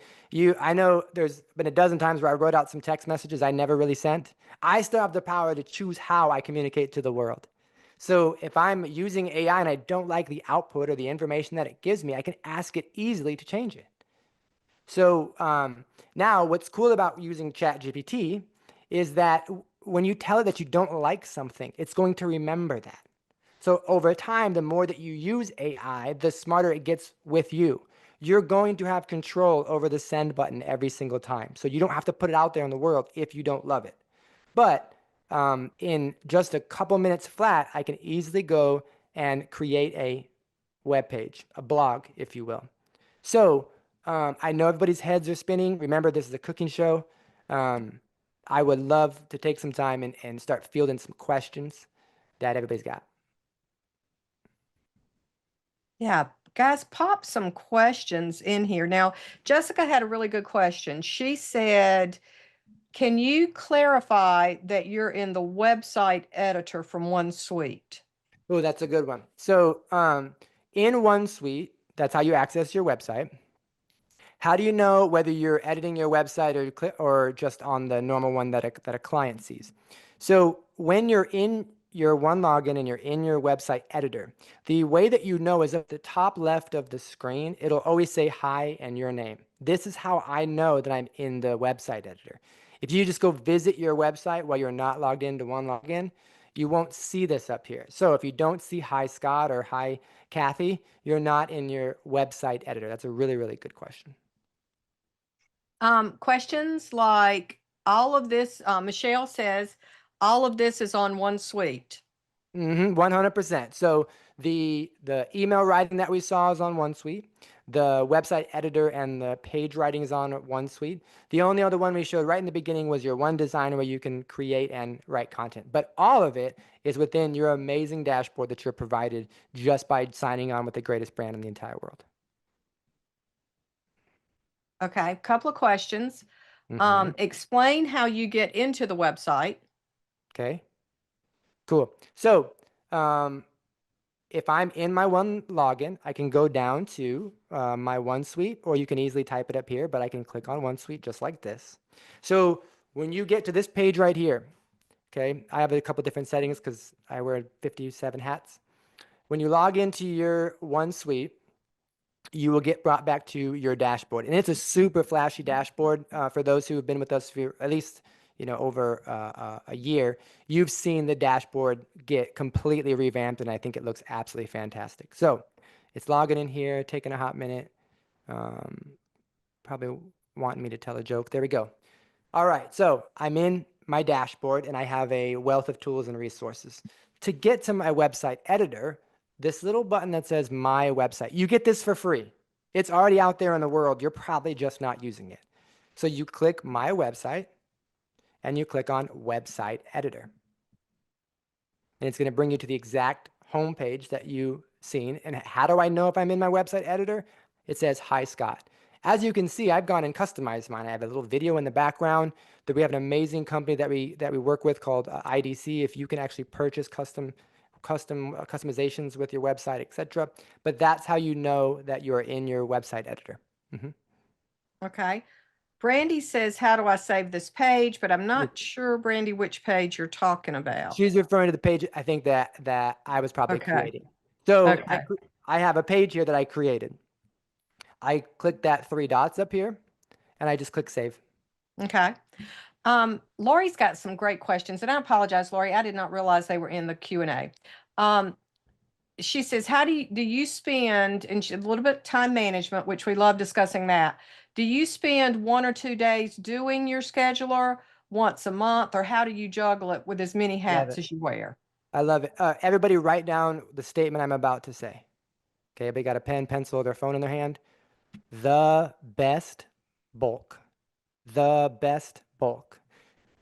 I know there's been a dozen times where I wrote out some text messages I never really sent. I still have the power to choose how I communicate to the world. So if I'm using AI and I don't like the output or the information that it gives me, I can ask it easily to change it. So now what's cool about using ChatGPT is that when you tell it that you don't like something, it's going to remember that. So over time, the more that you use AI, the smarter it gets with you. You're going to have control over the send button every single time. So you don't have to put it out there in the world if you don't love it. But in just a couple minutes flat, I can easily go and create a web page, a blog, if you will. So I know everybody's heads are spinning. Remember, this is a cooking show. Um, I would love to take some time and start fielding some questions that everybody's got. yeah, guys, pop some questions in here. Now, Jessica had a really good question. She said, can you clarify that you're in the website editor from OneSuite? Oh, that's a good one. So in OneSuite, that's how you access your website. How do you know whether you're editing your website or just on the normal one that a client sees? So when you're in your one login and you're in your website editor, the way that you know is at the top left of the screen, it'll always say hi and your name. This is how I know that I'm in the website editor. If you just go visit your website while you're not logged into one login, you won't see this up here. So if you don't see hi Scott or hi Kathy, you're not in your website editor. That's a really, really good question. Questions like all of this, Michelle says, all of this is on OneSuite. 100%. So the email writing that we saw is on OneSuite. The website editor and the page writing is on OneSuite. The only other one we showed right in the beginning was your One Designer, where you can create and write content. But all of it is within your amazing dashboard that you're provided just by signing on with the greatest brand in the entire world. Okay, couple of questions. hmm Explain how you get into the website. Okay, cool. So if I'm in my one login, I can go down to my OneSuite, or you can easily type it up here, but I can click on OneSuite just like this. So when you get to this page right here, okay, I have a couple different settings because I wear 57 hats. When you log into your OneSuite, you will get brought back to your dashboard. And it's a super flashy dashboard for those who have been with us for at least over a year, you've seen the dashboard get completely revamped, and I think it looks absolutely fantastic. So it's logging in here, taking a hot minute. Probably wanting me to tell a joke. There we go. All right, so I'm in my dashboard and I have a wealth of tools and resources. To get to my website editor, this little button that says My Website, you get this for free. It's already out there in the world. You're probably just not using it. So you click My Website and you click on Website Editor. And it's going to bring you to the exact homepage that you've seen. And how do I know if I'm in my website editor? It says, Hi, Scott. As you can see, I've gone and customized mine. I have a little video in the background that we have an amazing company that we work with called IDC. If you can actually purchase customizations with your website, etc. But that's how you know that you're in your website editor. Okay. Brandy says, how do I save this page? But I'm not sure, Brandy, which page you're talking about. She's referring to the page I think that I was probably Okay. creating. So Okay. I have a page here that I created. I click that three dots up here and I just click save. Okay. Lori's got some great questions, and I apologize, Lori. I did not realize they were in the Q&A. She says, how do you spend, and a little bit time management, which we love discussing that. Do you spend 1 or 2 days doing your scheduler once a month, or how do you juggle it with as many Love hats it. as you wear? I love it. Everybody write down the statement I'm about to say. Okay, everybody got a pen, pencil, their phone in their hand. The best bulk. The best bulk.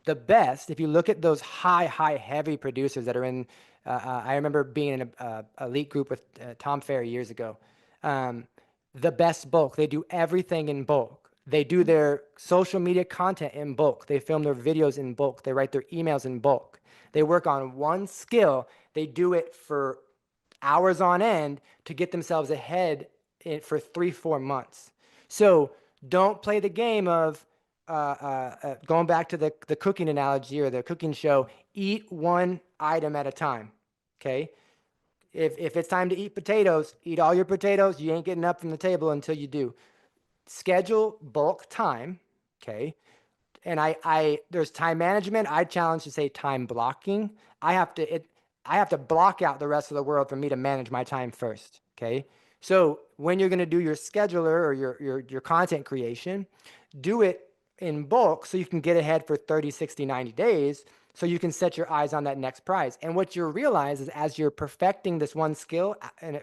The best, if you look at those high, heavy producers that are in, I remember being in a elite group with Tom Ferry years ago. The best bulk, they do everything in bulk. They do their social media content in bulk. They film their videos in bulk. They write their emails in bulk. They work on one skill. They do it for hours on end to get themselves ahead for 3-4 months. So don't play the game of going back to the cooking analogy or the cooking show. Eat one item at a time. Okay. If it's time to eat potatoes, eat all your potatoes. You ain't getting up from the table until you do. Schedule bulk time. Okay. And there's time management. I challenge to say time blocking. I have to block out the rest of the world for me to manage my time first. Okay. So when you're going to do your scheduler or your content creation, do it in bulk so you can get ahead for 30, 60, 90 days so you can set your eyes on that next prize. And what you'll realize is as you're perfecting this one skill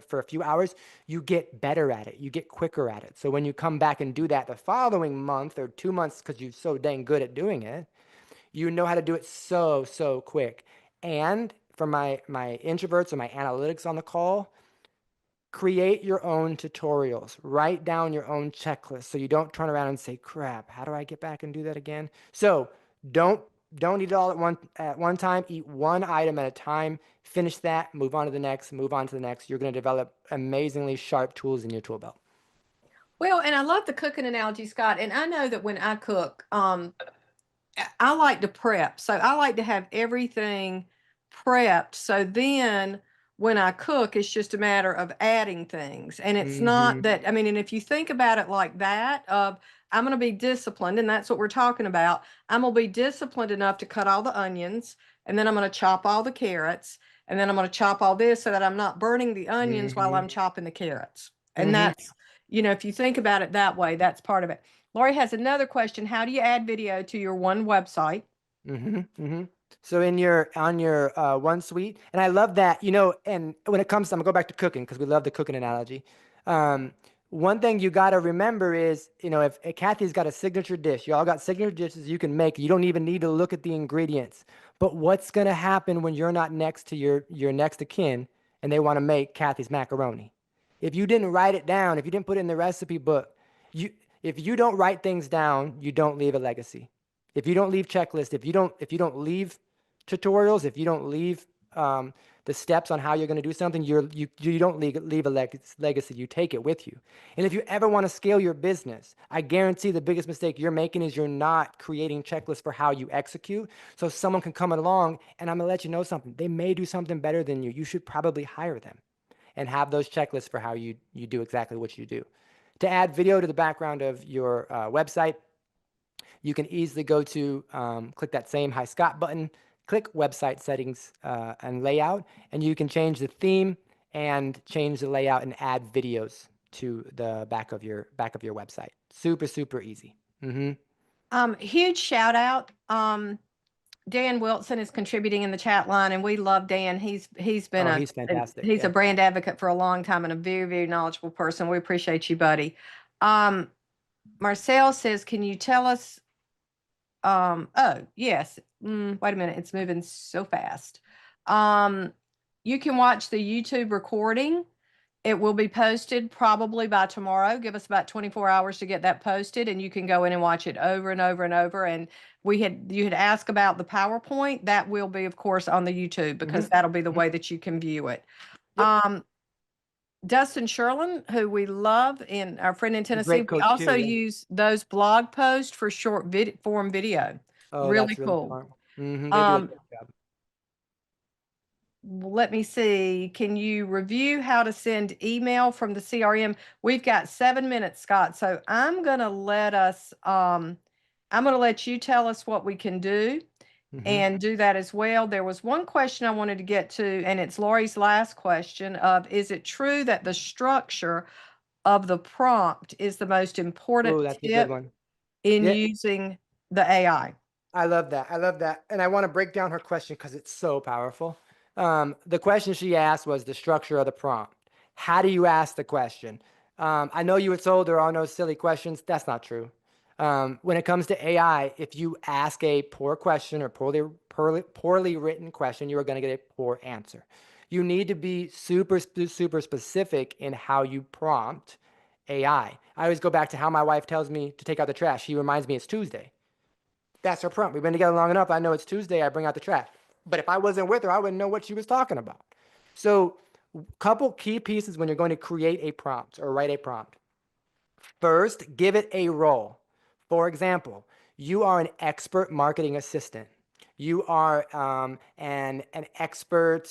for a few hours, you get better at it. You get quicker at it. So when you come back and do that the following month or 2 months because you're so dang good at doing it, you know how to do it so quick. And for my introverts or my analytics on the call, create your own tutorials. Write down your own checklist so you don't turn around and say, crap, how do I get back and do that again? So don't eat it all at one time. Eat one item at a time. Finish that, move on to the next, move on to the next. You're going to develop amazingly sharp tools in your tool belt. Well, and I love the cooking analogy, Scott. And I know that when I cook, I like to prep. So I like to have everything prepped. So then when I cook, it's just a matter of adding things. And it's not that, I mean, and if you think about it like that, I'm going to be disciplined, and that's what we're talking about. I'm going to be disciplined enough to cut all the onions, and then I'm going to chop all the carrots, and then I'm going to chop all this so that I'm not burning the onions while I'm chopping the carrots. And that's, if you think about it that way, that's part of it. Lori has another question. How do you add video to your one website? So on your OneSuite, and I love that, and when it comes to, I'm gonna go back to cooking because we love the cooking analogy. One thing you got to remember is, if Kathy's got a signature dish, you all got signature dishes you can make. You don't even need to look at the ingredients. But what's going to happen when you're not next to your next of kin and they want to make Kathy's macaroni? If you didn't write it down, if you didn't put it in the recipe book, if you don't write things down, you don't leave a legacy. If you don't leave checklists, if you don't leave tutorials, if you don't leave the steps on how you're going to do something, you don't leave a legacy. You take it with you. And if you ever want to scale your business, I guarantee the biggest mistake you're making is you're not creating checklists for how you execute. So someone can come along, and I'm going to let you know something. They may do something better than you. You should probably hire them and have those checklists for how you do exactly what you do. To add video to the background of your website, you can easily go to click that same Hi Scott button, click website settings and layout, and you can change the theme and change the layout and add videos to the back of your website. Super, super easy. Huge shout out. Dan Wilson is contributing in the chat line, and we love Dan. He's been Oh, he's fantastic. he's a Yeah. brand advocate for a long time and a very, very knowledgeable person. We appreciate you, buddy. Marcel says, can you tell us oh, yes. Wait a minute, it's moving so fast. You can watch the YouTube recording. It will be posted probably by tomorrow. Give us about 24 hours to get that posted, and you can go in and watch it over and over and over. And you had asked about the PowerPoint. That will be, of course, on the YouTube, because that'll be the way that you can view it. Yep. Dustin Sherlin, who we love, and our friend in Tennessee, Great we coach also too. Yeah. use those blog posts for short form video. Oh, Really that's really cool. smart. They do a great job. Let me see. Can you review how to send email from the CRM? We've got 7 minutes, Scott. So I'm going to let you tell us what we can do and do that as well. There was one question I wanted to get to, and it's Lori's last question of, is it true that the structure of the prompt is the most important Oh, that's a good tip one. in Yeah. using the AI? I love that. I love that. And I want to break down her question because it's so powerful. The question she asked was the structure of the prompt. How do you ask the question? I know you were told there are no silly questions. That's not true. When it comes to AI, if you ask a poor question or poorly written question, you are going to get a poor answer. You need to be super specific in how you prompt AI. I always go back to how my wife tells me to take out the trash. She reminds me it's Tuesday. That's her prompt. We've been together long enough. I know it's Tuesday. I bring out the trash. But if I wasn't with her, I wouldn't know what she was talking about. So, couple key pieces when you're going to create a prompt or write a prompt. First, give it a role. For example, you are an expert marketing assistant. You are an expert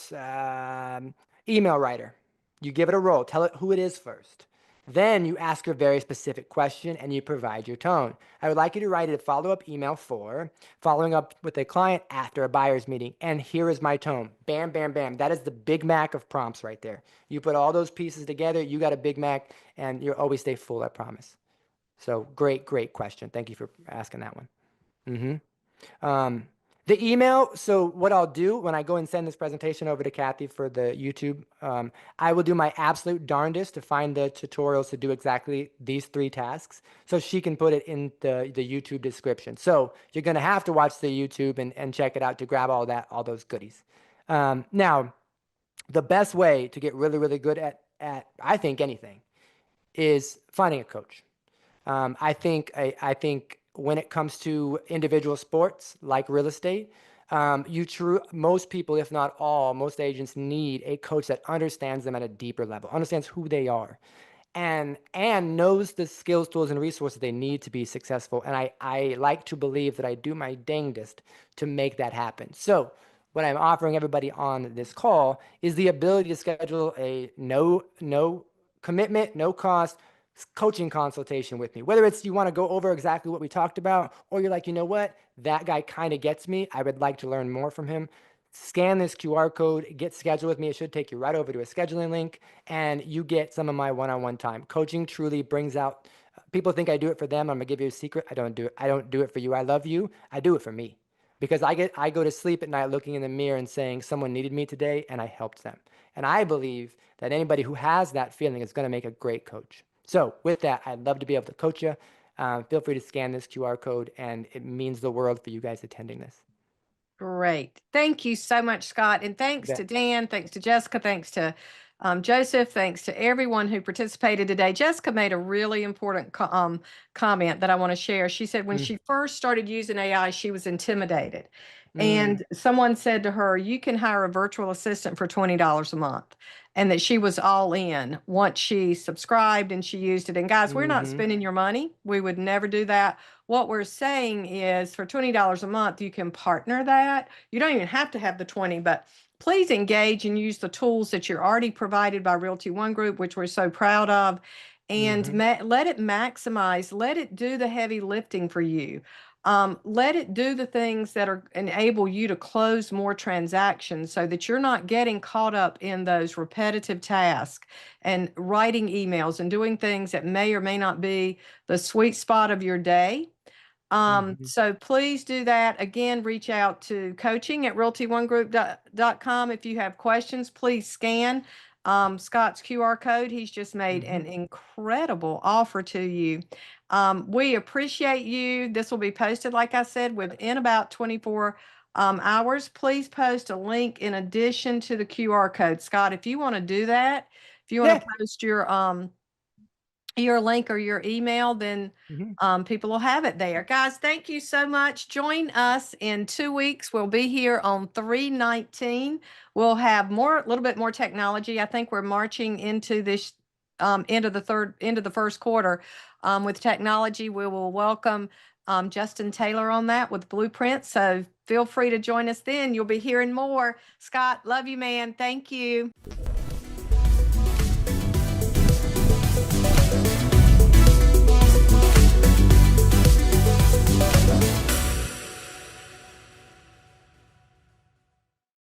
email writer. You give it a role. Tell it who it is first. Then you ask a very specific question and you provide your tone. I would like you to write a follow-up email for following up with a client after a buyer's meeting. And here is my tone. Bam, bam, bam. That is the Big Mac of prompts right there. You put all those pieces together, you got a Big Mac, and you'll always stay full, I promise. So great, great question. Thank you for asking that one. The email, so what I'll do when I go and send this presentation over to Kathy for the YouTube, I will do my absolute darndest to find the tutorials to do exactly these 3 tasks so she can put it in the YouTube description. So you're going to have to watch the YouTube and check it out to grab all those goodies. Now, the best way to get really, really good at I think anything is finding a coach. I think when it comes to individual sports like real estate, most people, if not all, most agents need a coach that understands them at a deeper level, understands who they are, and knows the skills, tools, and resources they need to be successful. And I like to believe that I do my dangest to make that happen. So what I'm offering everybody on this call is the ability to schedule a no commitment, no cost coaching consultation with me. Whether it's you want to go over exactly what we talked about, or you're like, you know what, that guy kind of gets me. I would like to learn more from him. Scan this QR code, get scheduled with me. It should take you right over to a scheduling link, and you get some of my one-on-one time. Coaching truly brings out, people think I do it for them. I'm gonna give you a secret. I don't do it. I don't do it for you. I love you. I do it for me. Because I go to sleep at night looking in the mirror and saying someone needed me today and I helped them. And I believe that anybody who has that feeling is going to make a great coach. So with that, I'd love to be able to coach you. Feel free to scan this QR code, and it means the world for you guys attending this. Great. Thank you so much, Scott. And thanks to Bet. Dan, thanks to Jessica, thanks to Joseph, thanks to everyone who participated today. Jessica made a really important comment that I want to share. She said when Mm. she first started using AI, she was intimidated. Mm. And someone said to her, you can hire a virtual assistant for $20 a month. And that she was all in once she subscribed and she used it. And guys, we're not Mm-hmm. spending your money. We would never do that. What we're saying is for $20 a month, you can partner that. You don't even have to have the 20, but please engage and use the tools that you're already provided by Realty ONE Group, which we're so proud of, and Mm-hmm. let it maximize, let it do the heavy lifting for you. Let it do the things that are enable you to close more transactions so that you're not getting caught up in those repetitive tasks and writing emails and doing things that may or may not be the sweet spot of your day. Hmm. So please do that. Again, reach out to coaching at realtyonegroup.com. If you have questions, please scan Scott's QR code. He's just made Hmm. an incredible offer to you. We appreciate you. This will be posted, like I said, within about 24 hours. Please post a link in addition to the QR code. Scott, if you want to do that, if you want Yeah. to post your link or your email, then Hmm. people will have it there. Guys, thank you so much. Join us in 2 weeks. We'll be here on 3/19. We'll have a little bit more technology. I think we're marching into this end of the first quarter with technology. We will welcome Justin Taylor on that with Blueprint. So feel free to join us then. You'll be hearing more. Scott, love you, man. Thank you.